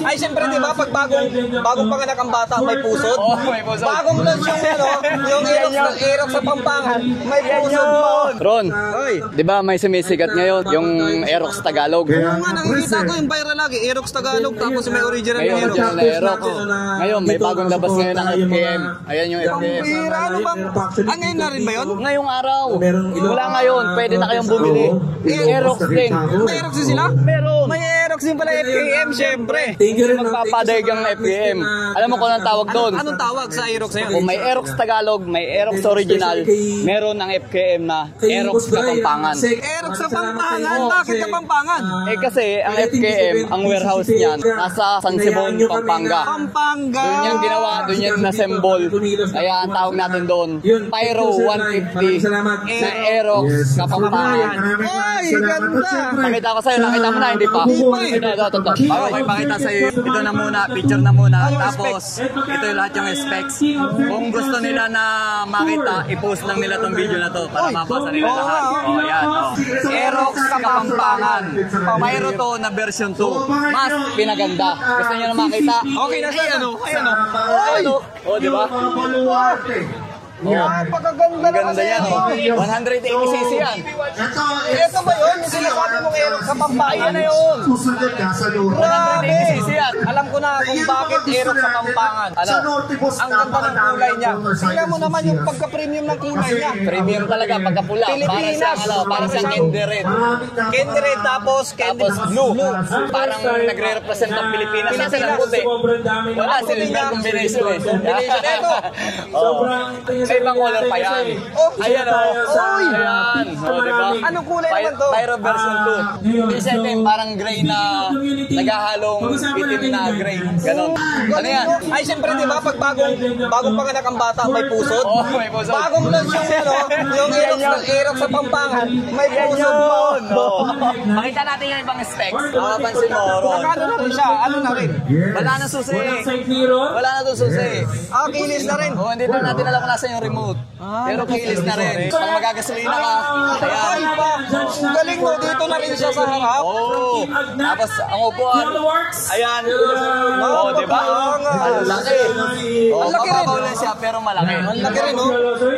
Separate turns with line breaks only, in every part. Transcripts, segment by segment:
Ay, siyempre, di ba, pag bagong panganak ang bata, may pusod.
Oo, may pusod.
Bagong launch yung Aerox sa Pampangan, may pusod mo.
Ron, di ba may sumisikat ngayon, yung Aerox Tagalog?
Oo nga, nakikita ko yung viral lagi, Aerox Tagalog, tapos may original na Aerox.
Ngayon, may bagong labas ngayon ng FKM. Ayan yung FKM.
Ano bang, ngayon na rin ba yun?
Ngayong araw. Mula ngayon, pwede na kayong bumili. Aerox din.
May Aerox din sila?
Meron.
May Aerox din pala FKM, syempre.
Magpapadaig ang FKM. Alam mo kung anong tawag doon?
Anong tawag sa Aerox na yun?
Kung may Aerox Tagalog, may Aerox Original, meron ng FKM na Aerox Kapampangan.
Aerox sa Pampangan? Bakit Kapampangan?
Eh kasi ang FKM, ang warehouse niyan, nasa San Simon, Pampanga.
Pampanga.
Doon yan ginawa, doon yan na-assemble. Kaya ang tawag natin doon, Pyro 150 na Aerox Kapampangan.
Ay, ganda.
Pakita ko sa'yo, nakita mo na, hindi pa? Ito. Okay, pakita sa'yo. Ito na muna, picture na muna. Tapos, ito yung lahat yung specs. Kung gusto nila na makita, i-post lang nila tong video na to para mabasa nila lahat. O, yan. Aerox Kapampangan. Pyro to na version 2. Mas pinaganda. Gusto nyo na makita?
Okay na sa'yo.
Ayun. O, di ba?
Yan, pagkaganda na
Ganda yan, 180cc yan.
Ito ba yun? Yung sinasabi mong Aerox sa Pampangan?
Ayan na yun.
Grabe!
180cc yan.
Alam ko na kung bakit Aerox sa Pampangan. Ang ganda ng kulay niya. Tingnan mo naman yung pagka-premium ng kulay niya.
Premium talaga, pagkapula. Para siyang candy red.
Candy red tapos
Blue. Parang nagre-represent ng Pilipinas sa silang puti. Wala, silver combination eh.
Ito.
May ibang color pa yan. Ayan o. Ayan. Diba?
Anong kulay naman to?
Pyro version 2. Hindi siya din, parang gray na naghahalong itim na gray. Ganon. Ano yan?
Ay, siyempre, di ba, pag bagong panganak ang bata, may pusod.
Oo, may pusod.
Bagong launch yung Aerox sa Pampangan, may pusod mo.
Makita natin yung ibang specs. Nakapansin mo, Ron.
Ano na rin siya? Ano na rin?
Wala na susi. Wala na to susi.
Kilis na rin.
Hindi na natin alam kung nasa yung remote. Pero kilis na rin. Pag magagasolina ka,
Ay pa, galing mo, dito na rin siya sa harap.
Oo. Tapos ang upuan, ayan. Oo, di ba? Ang laki. Oo, mababaw lang siya pero malaki.
Ang laki rin, no?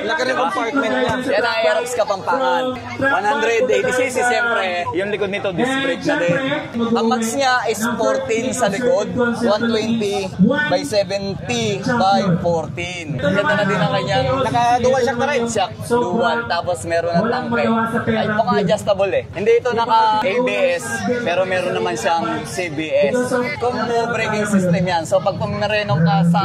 Laki rin compartment niya.
Yan ang Aerox Kapampangan. 180cc siyempre. Yung likod nito, disc brake na din. Ang max niya is 14 sa likod. 120 by 70 by 14. Ganda na din ang kanyang
Naka-dual shock na rin.
shock, dual, tapos meron ng tangke. Ay, mukhang adjustable eh. Hindi ito naka-ABS, pero meron naman siyang CBS. Combo braking system yan. So pag pumarenong ka sa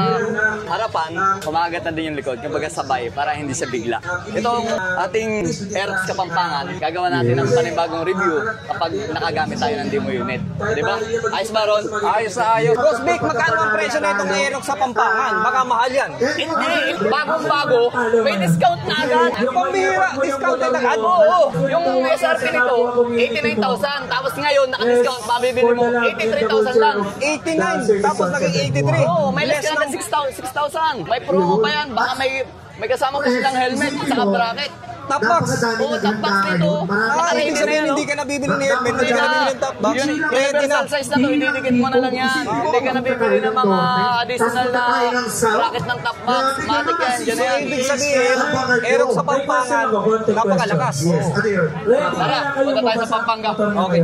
harapan, kumagat na din yung likod. Kumbaga sabay, para hindi siya bigla. Itong ating Aerox Kapampangan, gagawa natin ng panibagong review kapag nakagamit tayo ng demo unit. Diba? Ayos ba, Ron?
Ayos na ayos. Boss Vic, magkano ang presyo na itong Aerox sa Pampangan? Baka mahal yan.
Hindi, bagong-bago, may discount na agad.
Pambihira, discounted agad.
Oo, yung SRP nito, 89,000. Tapos ngayon, naka-discount, mabibili mo, 83,000 lang.
89, tapos naging 83.
Oo, may less ka ng 6,000. May promo pa yan, baka may kasama pa silang helmet, saka bracket.
Top box.
Oo, top box nito.
Ibig sabihin hindi ka nabibili ni helmet, hindi ka nabibili ng top box. Ready na.
Universal size na to, ididikit mo na lang yan. Hindi ka nabibili ng mga additional na bracket ng top box. Matik yan, dyan na yan.
Ibig sabihin, Aerox sa Pampangan, napakalakas.
Tara, punta tayo sa Pampanga.
Okay.